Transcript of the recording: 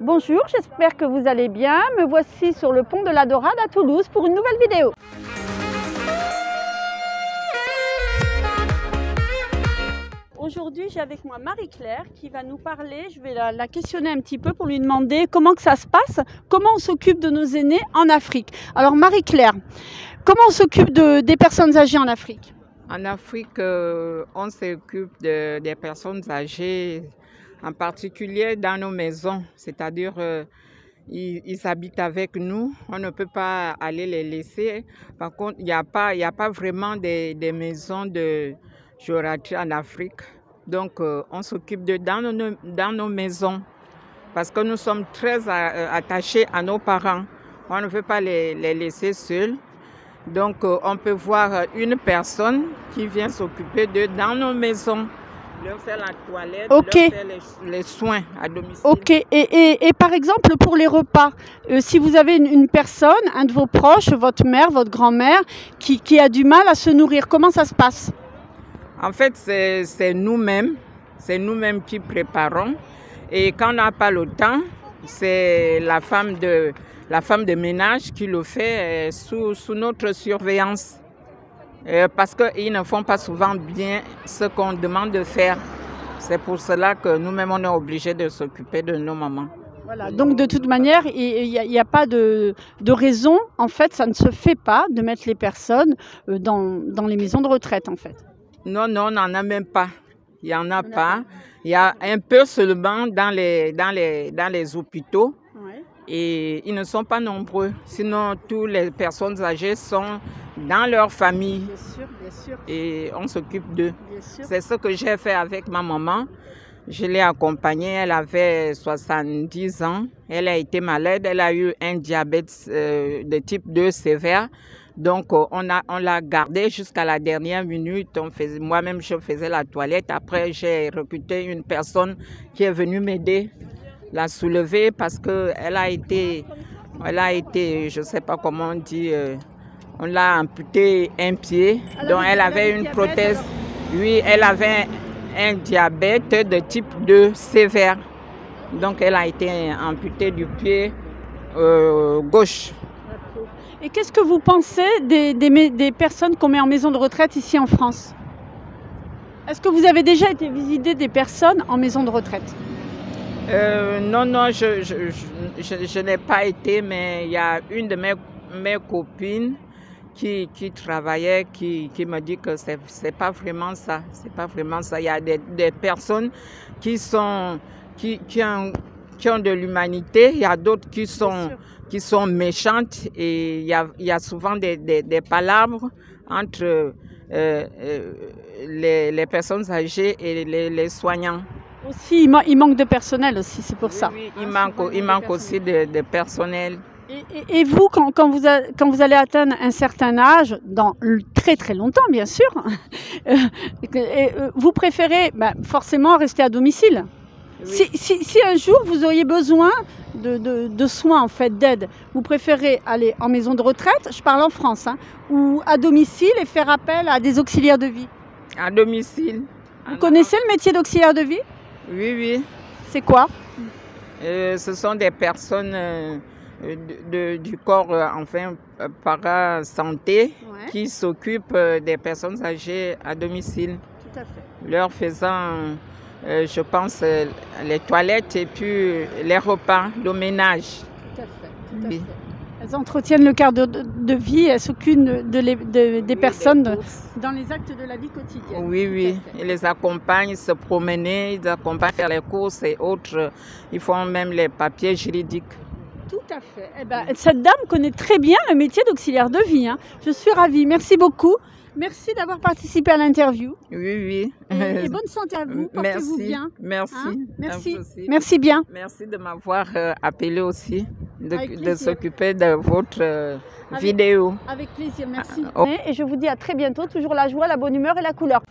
Bonjour, j'espère que vous allez bien. Me voici sur le pont de la Dorade à Toulouse pour une nouvelle vidéo. Aujourd'hui, j'ai avec moi Marie-Claire qui va nous parler. Je vais la questionner un petit peu pour lui demander comment que ça se passe, comment on s'occupe de nos aînés en Afrique. Alors Marie-Claire, comment on s'occupe des personnes âgées en Afrique? En Afrique, on s'occupe des personnes âgées, en particulier dans nos maisons, c'est-à-dire ils habitent avec nous, on ne peut pas aller les laisser. Par contre, il n'y a pas vraiment des maisons de gériatrie en Afrique. Donc, on s'occupe dans nos maisons parce que nous sommes très attachés à nos parents. On ne veut pas les laisser seuls. Donc, on peut voir une personne qui vient s'occuper d'eux dans nos maisons, leur faire la toilette, leur faire les soins à domicile. Ok, et par exemple, pour les repas, si vous avez une personne, un de vos proches, votre mère, votre grand-mère, qui a du mal à se nourrir, comment ça se passe? En fait, c'est nous-mêmes qui préparons. Et quand on n'a pas le temps, c'est la femme de ménage qui le fait sous notre surveillance. Parce qu'ils ne font pas souvent bien ce qu'on demande de faire. C'est pour cela que nous-mêmes, on est obligés de s'occuper de nos mamans. Voilà, donc de toute manière, il n'y a pas de raison, en fait, ça ne se fait pas de mettre les personnes dans les maisons de retraite, en fait. Non, on n'en a même pas. Il n'y en a pas. Il y a un peu seulement dans les hôpitaux. Ouais. Et ils ne sont pas nombreux. Sinon, toutes les personnes âgées sont dans leur famille. Bien sûr, bien sûr. Et on s'occupe d'eux. C'est ce que j'ai fait avec ma maman. Je l'ai accompagnée. Elle avait 70 ans. Elle a été malade. Elle a eu un diabète de type 2 sévère. Donc, on l'a gardée jusqu'à la dernière minute. Moi-même, je faisais la toilette. Après, j'ai recruté une personne qui est venue m'aider, la soulever parce qu'elle a été, je ne sais pas comment on dit, on l'a amputé un pied. Donc, elle avait une prothèse. Oui, elle avait un diabète de type 2 sévère. Donc, elle a été amputée du pied gauche. Et qu'est-ce que vous pensez des personnes qu'on met en maison de retraite ici en France? Est-ce que vous avez déjà été visiter des personnes en maison de retraite? Non, je n'ai pas été, mais il y a une de mes copines qui travaillait, qui me dit que c'est pas vraiment ça. C'est pas vraiment ça. Il y a des personnes qui ont de l'humanité, il y a d'autres qui sont méchantes et il y a souvent des palabres entre les personnes âgées et les soignants. Aussi, il manque de personnel aussi, c'est pour ça. Oui, il manque aussi de personnel. Et vous, quand vous allez atteindre un certain âge, dans très très longtemps bien sûr, vous préférez forcément rester à domicile. Oui. Si un jour vous auriez besoin de soins, en fait, d'aide, vous préférez aller en maison de retraite, je parle en France, hein, ou à domicile et faire appel à des auxiliaires de vie? À domicile. Vous connaissez le métier d'auxiliaire de vie? Oui, oui. C'est quoi? Ce sont des personnes du corps, enfin, para-santé, ouais, qui s'occupent des personnes âgées à domicile. Tout à fait. Leur faisant... je pense, les toilettes et puis les repas, le ménage. Tout à fait. Tout à fait. Elles entretiennent le cadre de vie, elles s'occupent des personnes dans les actes de la vie quotidienne. Oui, oui. Ils les accompagnent se promener, ils accompagnent faire les courses et autres. Ils font même les papiers juridiques. Tout à fait. Eh ben, cette dame connaît très bien le métier d'auxiliaire de vie. Hein. Je suis ravie. Merci beaucoup. Merci d'avoir participé à l'interview. Oui, oui. Et bonne santé à vous. Portez-vous bien. Merci. Hein? Merci. Merci bien. Merci de m'avoir appelé aussi, de s'occuper de votre vidéo. Avec plaisir. Merci. Et je vous dis à très bientôt. Toujours la joie, la bonne humeur et la couleur.